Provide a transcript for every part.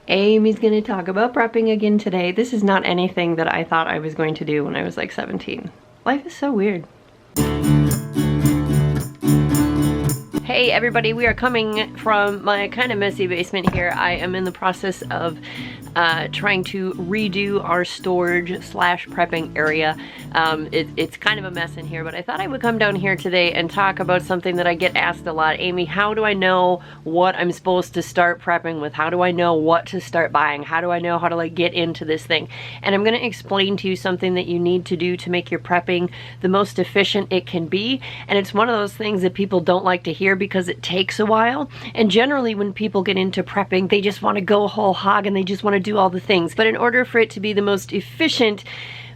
Amy's gonna talk about prepping again today. This is not anything that I thought I was going to do when I was like 17. Life is so weird. Hey everybody, we are coming from my kind of messy basement here. I am in the process of trying to redo our storage slash prepping area. It's kind of a mess in here, but I thought I would come down here today and talk about something that I get asked a lot. Amy, how do I know what I'm supposed to start prepping with? How do I know what to start buying? How do I know how to like get into this thing? And I'm going to explain to you something that you need to do to make your prepping the most efficient it can be. And it's one of those things that people don't like to hear because it takes a while. And generally when people get into prepping, they just want to go whole hog and they just want to do all the things. But in order for it to be the most efficient,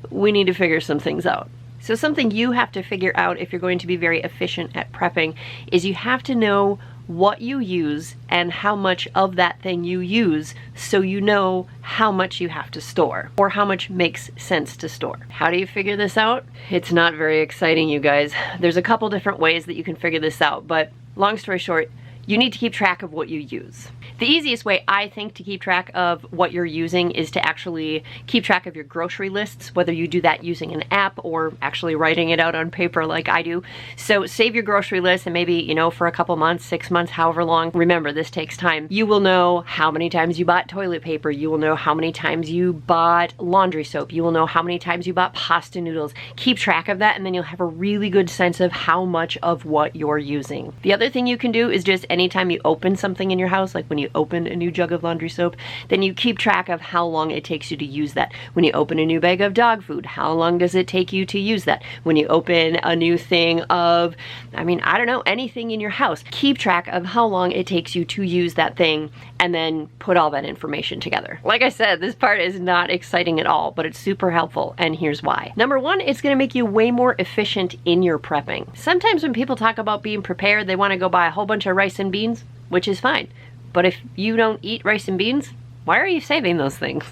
we need to figure some things out. So something you have to figure out if you're going to be very efficient at prepping is you have to know what you use and how much of that thing you use, so you know how much you have to store or how much makes sense to store. How do you figure this out? It's not very exciting, you guys. There's a couple different ways that you can figure this out, but long story short, you need to keep track of what you use. The easiest way, I think, to keep track of what you're using is to actually keep track of your grocery lists, whether you do that using an app or actually writing it out on paper like I do. So save your grocery list and maybe, you know, for a couple months, 6 months, however long. Remember, this takes time. You will know how many times you bought toilet paper. You will know how many times you bought laundry soap. You will know how many times you bought pasta noodles. Keep track of that and then you'll have a really good sense of how much of what you're using. The other thing you can do is just anytime you open something in your house, like when you open a new jug of laundry soap, then you keep track of how long it takes you to use that. When you open a new bag of dog food, how long does it take you to use that? When you open a new thing of, I don't know, anything in your house, keep track of how long it takes you to use that thing and then put all that information together. Like I said, this part is not exciting at all, but it's super helpful, and here's why. Number one, it's gonna make you way more efficient in your prepping. Sometimes when people talk about being prepared, they wanna go buy a whole bunch of rice and beans, which is fine. But if you don't eat rice and beans, why are you saving those things?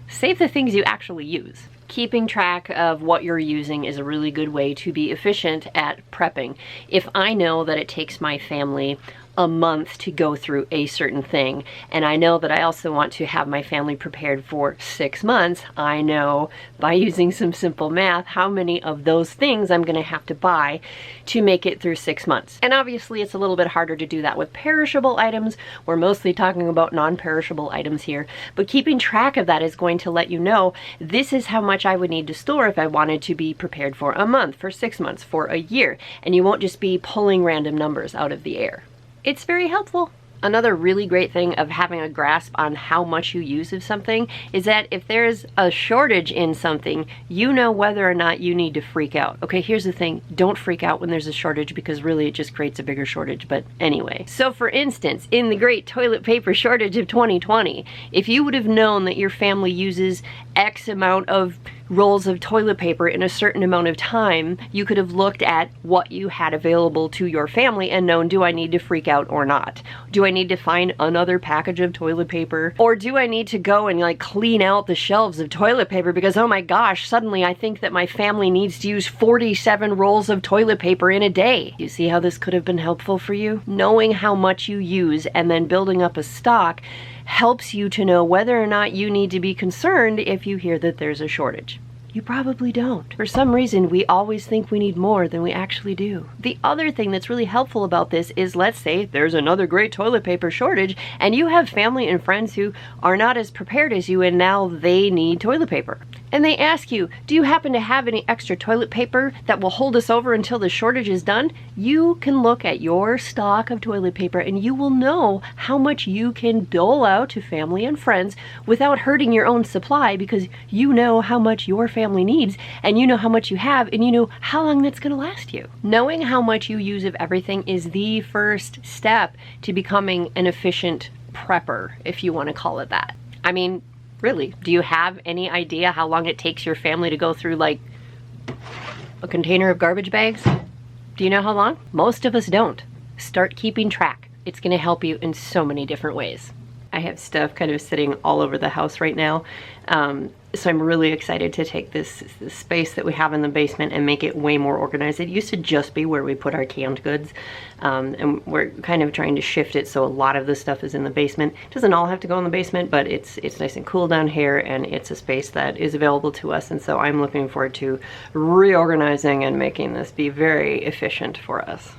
Save the things you actually use. Keeping track of what you're using is a really good way to be efficient at prepping. If I know that it takes my family a month to go through a certain thing, and I know that I also want to have my family prepared for 6 months, I know by using some simple math how many of those things I'm gonna have to buy to make it through 6 months. And obviously it's a little bit harder to do that with perishable items. We're mostly talking about non-perishable items here, but keeping track of that is going to let you know this is how much I would need to store if I wanted to be prepared for a month, for 6 months, for a year, and you won't just be pulling random numbers out of the air. It's very helpful. Another really great thing of having a grasp on how much you use of something is that if there's a shortage in something, you know whether or not you need to freak out. Okay, here's the thing, don't freak out when there's a shortage because really it just creates a bigger shortage, but anyway. So for instance, in the great toilet paper shortage of 2020, if you would have known that your family uses X amount of rolls of toilet paper in a certain amount of time, you could have looked at what you had available to your family and known, do I need to freak out or not? Do I need to find another package of toilet paper? Or do I need to go and like clean out the shelves of toilet paper because, oh my gosh, suddenly I think that my family needs to use 47 rolls of toilet paper in a day. You see how this could have been helpful for you? Knowing how much you use and then building up a stock helps you to know whether or not you need to be concerned if you hear that there's a shortage. You probably don't. For some reason, we always think we need more than we actually do. The other thing that's really helpful about this is, let's say there's another great toilet paper shortage and you have family and friends who are not as prepared as you and now they need toilet paper. And they ask you, do you happen to have any extra toilet paper that will hold us over until the shortage is done? You can look at your stock of toilet paper and you will know how much you can dole out to family and friends without hurting your own supply, because you know how much your family needs and you know how much you have and you know how long that's going to last you. Knowing how much you use of everything is the first step to becoming an efficient prepper, if you want to call it that. I mean, really, do you have any idea how long it takes your family to go through like a container of garbage bags? Do you know how long? Most of us don't. Start keeping track. It's going to help you in so many different ways. I have stuff kind of sitting all over the house right now. So I'm really excited to take this space that we have in the basement and make it way more organized. It used to just be where we put our canned goods, and we're kind of trying to shift it so a lot of the stuff is in the basement. It doesn't all have to go in the basement, but it's nice and cool down here, and it's a space that is available to us, and so I'm looking forward to reorganizing and making this be very efficient for us.